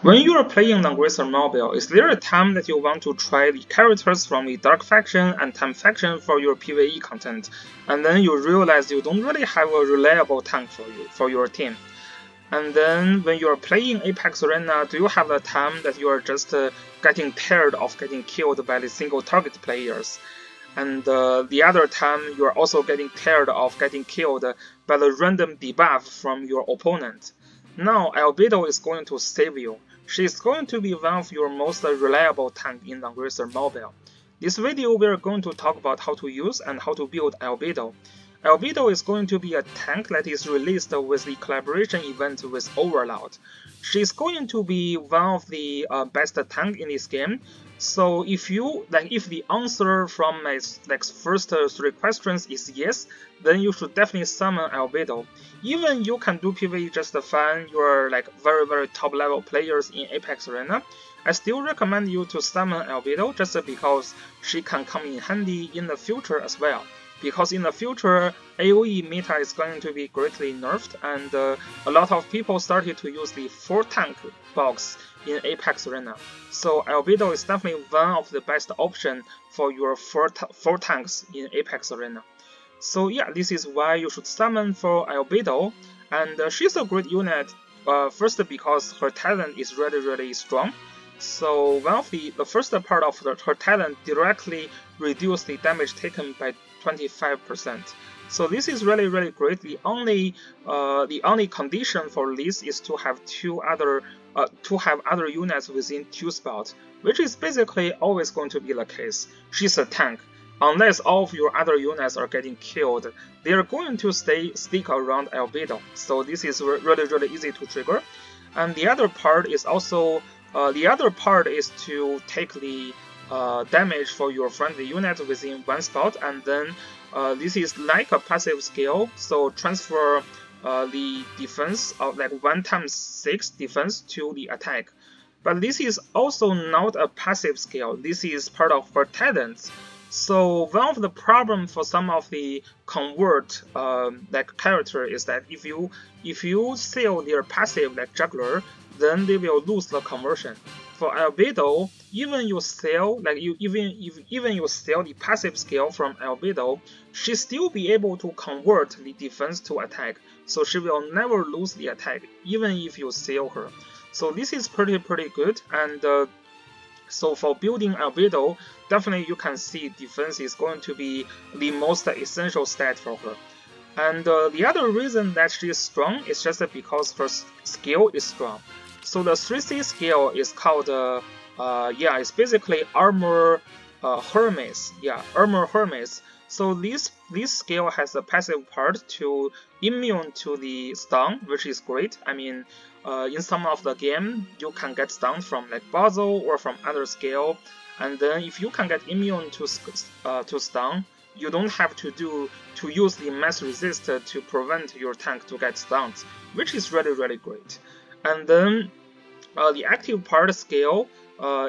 When you are playing Langrisser Mobile, is there a time that you want to try the characters from the Dark faction and Time faction for your PvE content, and then you realize you don't really have a reliable tank for your team? And then when you are playing Apex Arena, do you have a time that you are just getting tired of getting killed by the single target players? And the other time you are also getting tired of getting killed by the random debuff from your opponent. Now Albedo is going to save you. She is going to be one of your most reliable tank in Langrisser Mobile. This video we are going to talk about how to use and how to build Albedo. Albedo is going to be a tank that is released with the collaboration event with Overlord. She is going to be one of the best tank in this game. So if the answer from my first 3 questions is yes, then you should definitely summon Albedo. Even you can do PvE just fine, you are very top level players in Apex Arena, I still recommend you to summon Albedo just because she can come in handy in the future as well. Because in the future, AoE meta is going to be greatly nerfed, and a lot of people started to use the 4 tank box in Apex Arena. So Albedo is definitely one of the best options for your 4 tanks in Apex Arena. So yeah, this is why you should summon for Albedo, and she's a great unit. First because her talent is really strong. So one of the first part of her talent directly reduces the damage taken by 25%. So this is really great. The only condition for this is to have other units within 2 spots, which is basically always going to be the case. She's a tank. Unless all of your other units are getting killed, they are going to stick around Albedo. So this is really easy to trigger. And the other part is also to take the damage for your friendly unit within 1 spot, and then this is like a passive skill, so transfer the defense of 1 times 6 defense to the attack. But this is also not a passive skill, this is part of her talents. So one of the problems for some of the convert character is that if you sell their passive like juggler, then they will lose the conversion. For Albedo, even you sell the passive skill from Albedo, she still be able to convert the defense to attack, so she will never lose the attack even if you sell her. So this is pretty good, and so for building Albedo, definitely you can see defense is going to be the most essential stat for her. And the other reason that she is strong is just because her skill is strong. So the 3C skill is called, it's basically Armor Hermes. Yeah, Armor Hermes. So this skill has a passive part to immune to the stun, which is great. I mean, in some of the game, you can get stunned from Basil or from other skill, and then if you can get immune to stun, you don't have to use the mass resist to prevent your tank to get stunned, which is really great. And then the active part skill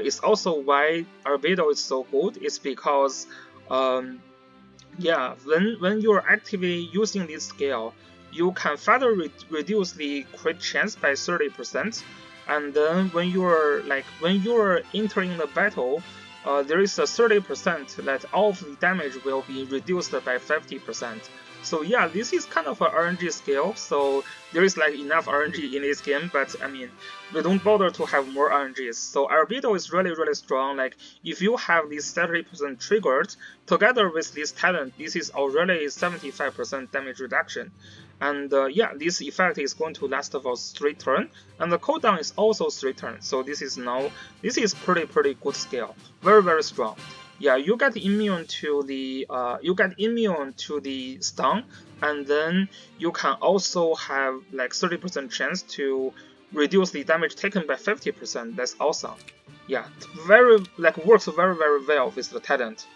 is also why Albedo is so good. It's because when you're actively using this skill, you can further reduce the crit chance by 30%. And then when you're entering the battle, there is a 30% that all of the damage will be reduced by 50%. So yeah, this is kind of an RNG skill, so there is enough RNG in this game, but I mean, we don't bother to have more RNGs. So Albedo is really strong. If you have this 30% triggered, together with this talent, this is already 75% damage reduction. And this effect is going to last for 3 turns, and the cooldown is also 3 turns. So this is pretty good skill, very strong. Yeah, you get immune to the stun, and then you can also have 30% chance to reduce the damage taken by 50%. That's awesome. Yeah, works very well with the talent.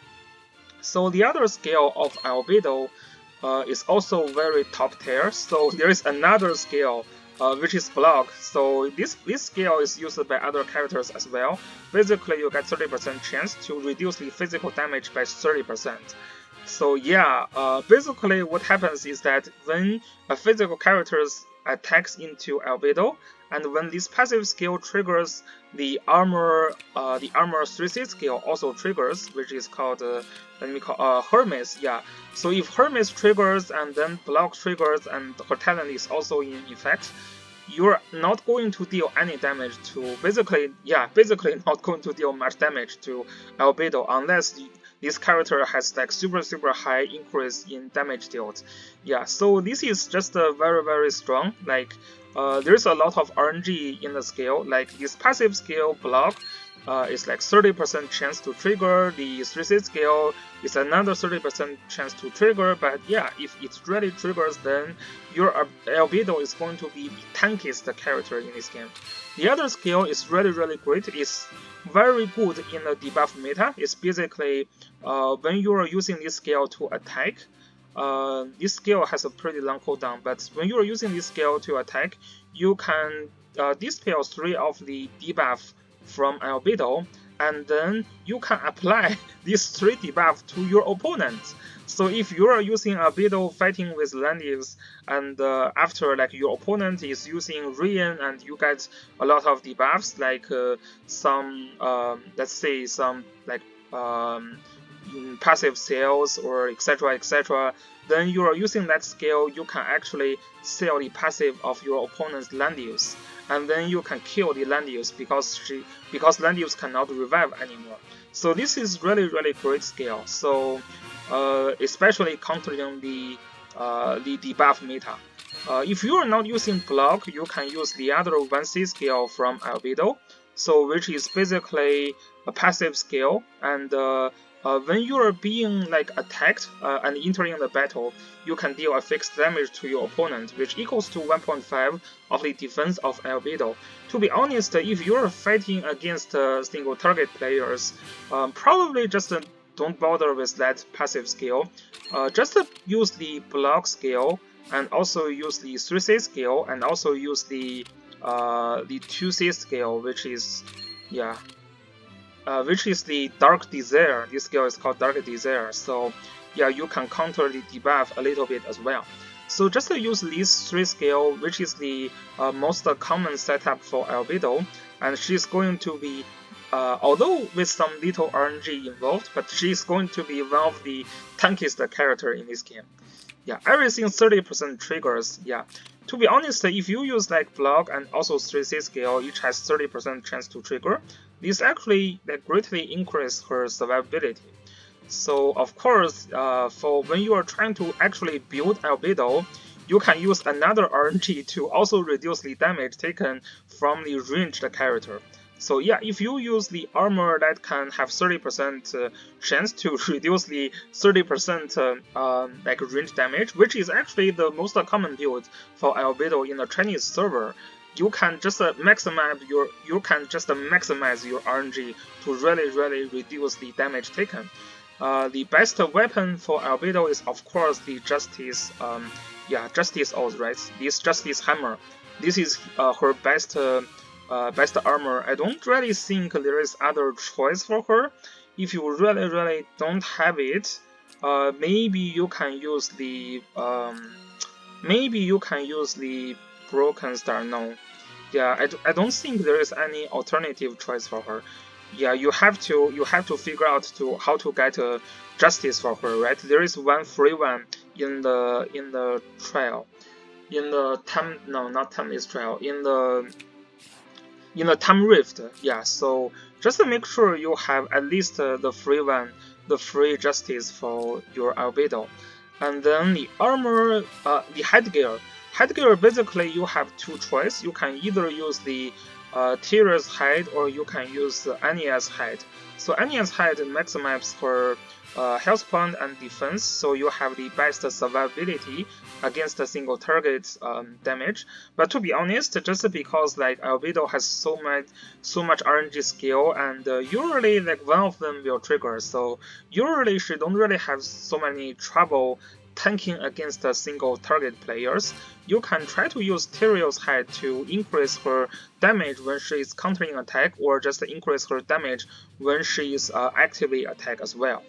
So the other skill of Albedo is also very top tier. So there is another skill which is block. So this skill is used by other characters as well. Basically, you get 30% chance to reduce the physical damage by 30%. So yeah, basically what happens is that when a physical character attacks into Albedo, and when this passive skill triggers, the armor 3C skill also triggers, which is called Hermes. Yeah. So if Hermes triggers and then block triggers and her talent is also in effect, you're not going to deal any damage to basically not going to deal much damage to Albedo unless this character has like super high increase in damage dealt. Yeah, so this is just very strong. Like there's a lot of RNG in the skill. Like this passive skill block is like 30% chance to trigger. The 3C skill is another 30% chance to trigger. But yeah, if it really triggers, then your Albedo is going to be the tankiest character in this game. The other skill is really great. It's very good in the debuff meta. It's basically when you are using this skill to attack, this skill has a pretty long cooldown, but when you are using this skill to attack, you can dispel 3 of the debuff from Albedo, and then you can apply these 3 debuff to your opponent. So if you are using Albedo fighting with Langrisser, and after like your opponent is using Rain and you get a lot of debuffs, like some let's say some like passive sales or etc, then you are using that skill, you can actually sell the passive of your opponent's Langrisser, and then you can kill the Langrisser because Langrisser cannot revive anymore. So this is really great skill. So especially countering the debuff meta. If you are not using block, you can use the other 1C skill from Albedo, so which is basically a passive skill, and when you are being like attacked and entering the battle, you can deal a fixed damage to your opponent, which equals to 1.5 of the defense of Albedo. To be honest, if you are fighting against single target players, probably just don't bother with that passive skill. Just use the block skill, and also use the 3C skill, and also use the 2C skill, which is the Dark Desire. This skill is called Dark Desire. So yeah, you can counter the debuff a little bit as well. So just use these 3 skill, which is the most common setup for Albedo, and she's going to be, although with some little RNG involved, but she's going to be one of the tankiest character in this game. Yeah, everything 30% triggers. Yeah, to be honest, if you use like block and also 3C skill, each has 30% chance to trigger, this actually like greatly increase her survivability. So of course, for when you are trying to actually build Albedo, you can use another RNG to also reduce the damage taken from the ranged character. So yeah, if you use the armor that can have 30% chance to reduce the 30% like range damage, which is actually the most common build for Albedo in the Chinese server, you can just maximize your RNG to really reduce the damage taken. The best weapon for Albedo is of course the Justice Justice Oath, right? This Justice Hammer. This is her best armor. I don't really think there is other choice for her. If you really don't have it, maybe you can use the Broken Star. No, yeah, I don't think there is any alternative choice for her. Yeah, you have to figure out how to get a justice for her, right? There is one free one in the trial, in the timeless trial, in the time rift. Yeah, so just to make sure you have at least the free one, the free justice for your Albedo. And then the armor, the headgear. Headgear, basically you have 2 choices. You can either use the Tyria's hide, or you can use Anya's hide. So Anya's hide maximizes her health point and defense, so you have the best survivability against a single target damage. But to be honest, just because like Albedo has so much RNG skill, and usually like one of them will trigger, so usually she don't really have so many trouble tanking against single target players. You can try to use Tyria's hide to increase her damage when she is countering attack, or just increase her damage when she is actively attack as well.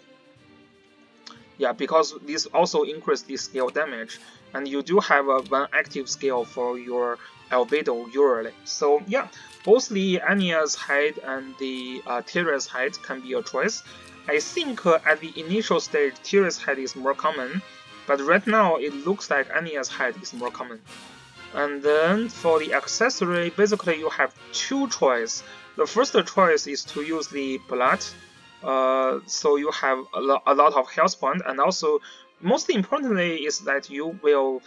Yeah, because this also increases the skill damage, and you do have one active skill for your Albedo usually. So yeah, both the Anya's head and the Tyrion's head can be a choice. I think at the initial stage, Tyrion's head is more common, but right now it looks like Anya's head is more common. And then for the accessory, basically you have two choices. The first choice is to use the blood, so you have a lot of health points, and also most importantly is that you will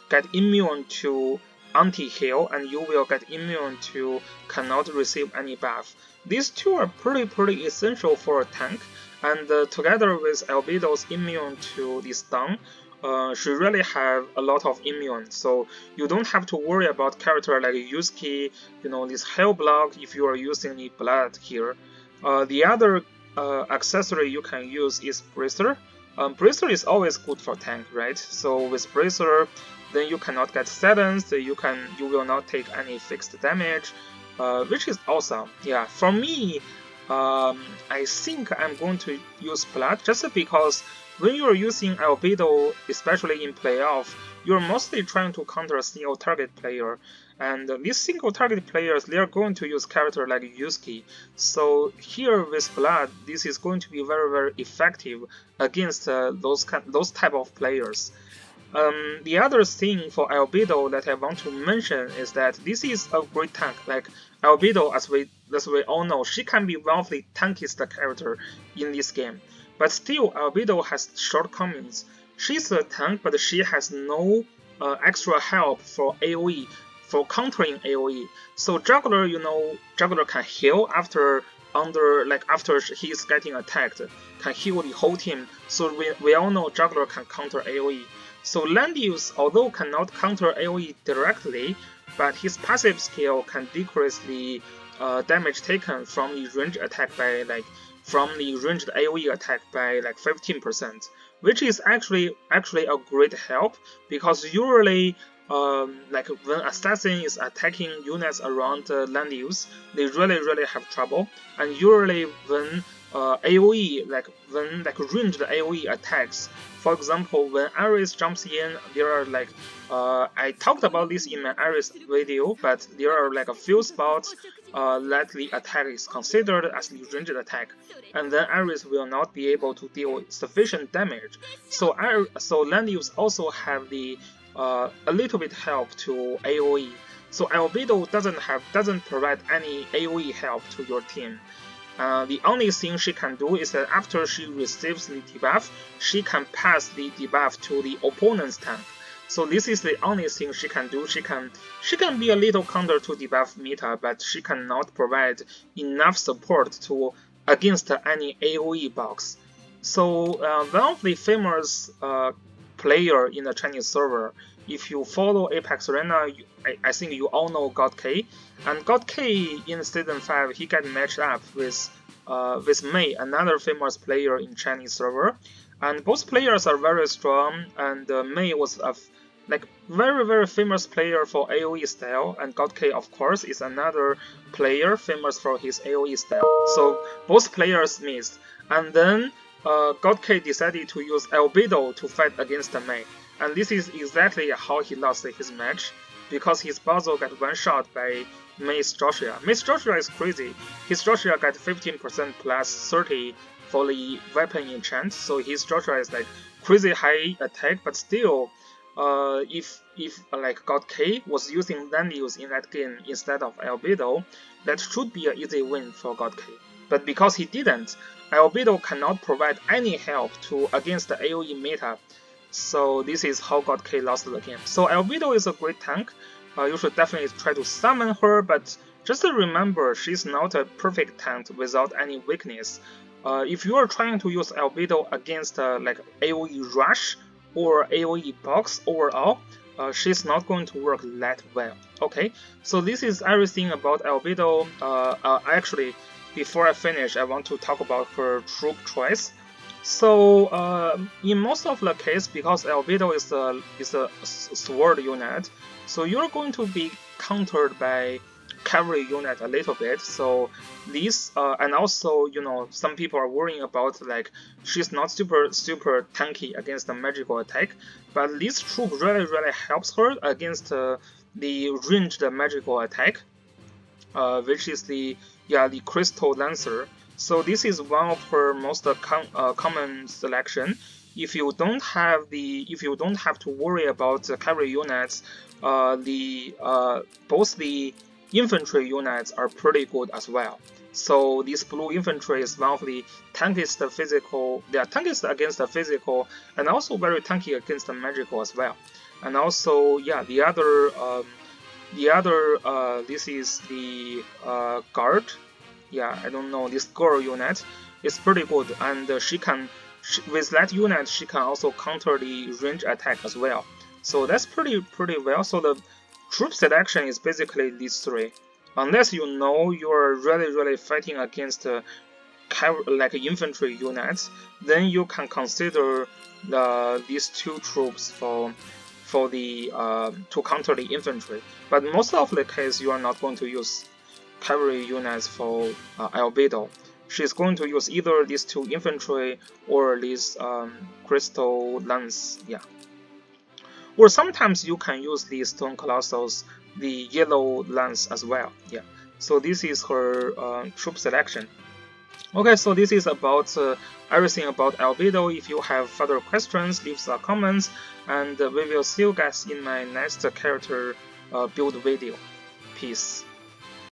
get immune to anti-heal, and you will get immune to cannot receive any buff. These two are pretty essential for a tank, and together with Albedo's immune to the stun, she really have a lot of immune, so you don't have to worry about character like Yusuke, this heal block if you are using the blood here. The other accessory you can use is Bracer. Bracer is always good for tank, right? So with Bracer, then you cannot get silenced, you will not take any fixed damage, which is awesome. Yeah, for me, I think I'm going to use blood just because when you are using Albedo, especially in playoff, you're mostly trying to counter a single target player, and these single target players, they are going to use character like Yusuke. So here with blood, this is going to be very effective against those type of players. The other thing for Albedo that I want to mention is that this is a great tank. Like Albedo, as we all know, she can be one of the tankiest character in this game. But still, Albedo has shortcomings. She's a tank, but she has no extra help for AoE, for countering AoE. So Juggler, Juggler can heal after he's getting attacked, can heal the whole team. So we all know Juggler can counter AoE. So Landius, although cannot counter AoE directly, but his passive skill can decrease the damage taken from the ranged attack by from the ranged AoE attack by 15%, which is actually a great help, because usually when assassin is attacking units around Landius, they really have trouble, and usually when AoE when ranged AoE attacks, for example when Ares jumps in, there are I talked about this in my Ares video, but there are a few spots that the attack is considered as the ranged attack, and then Ares will not be able to deal sufficient damage. So Landius also have the a little bit help to AoE. So Albedo doesn't provide any AoE help to your team. The only thing she can do is that after she receives the debuff, she can pass the debuff to the opponent's tank. So this is the only thing she can do. She can be a little counter to debuff meta, but she cannot provide enough support against any AoE box. So one of the famous player in the Chinese server, if you follow Apex Arena, I think you all know God K. And God K in Season 5, he got matched up with Mei, another famous player in Chinese server. And both players are very strong, and Mei was a very famous player for AoE style, and God K of course is another player famous for his AoE style. So both players missed, and then God K decided to use Albedo to fight against Mei, and this is exactly how he lost his match, because his Bazo got one shot by Mei's Joshua. Mei's Joshua is crazy. His Joshua got 15% plus 30 for the weapon enchant, so his Joshua is crazy high attack, but still if God K was using Landius in that game instead of Albedo, that should be an easy win for God K. But because he didn't, Albedo cannot provide any help against the AoE meta. So this is how God K lost the game. So Albedo is a great tank. You should definitely try to summon her, but just remember, she's not a perfect tank without any weakness. If you are trying to use Albedo against AoE rush or AoE box overall, she's not going to work that well. Okay, so this is everything about Albedo. Actually, before I finish, I want to talk about her troop choice. So in most of the case, because Albedo is a sword unit, so you're going to be countered by cavalry unit a little bit. So these and also, you know, some people are worrying about like she's not super tanky against the magical attack, but this troop really helps her against the ranged magical attack, which is the Crystal Lancer. So this is one of her most common selection. If you don't have to worry about the cavalry units, both the infantry units are pretty good as well. So this blue infantry is one of the tankiest physical. They are tankiest against the physical, and also very tanky against the magical as well. And also, yeah, the other this is the guard. Yeah, I don't know, this girl unit is pretty good, and with that unit she can also counter the range attack as well. So that's pretty well. So the troop selection is basically these three, unless you know you're really fighting against like infantry units, then you can consider these two troops for the to counter the infantry. But most of the case, you are not going to use cavalry units for Albedo. She's going to use either these two infantry or this crystal lance, yeah. Or sometimes you can use the stone colossals, the yellow lance as well, yeah. So this is her troop selection. Okay, so this is about everything about Albedo. If you have further questions, leave some comments, and we will see you guys in my next character build video. Peace.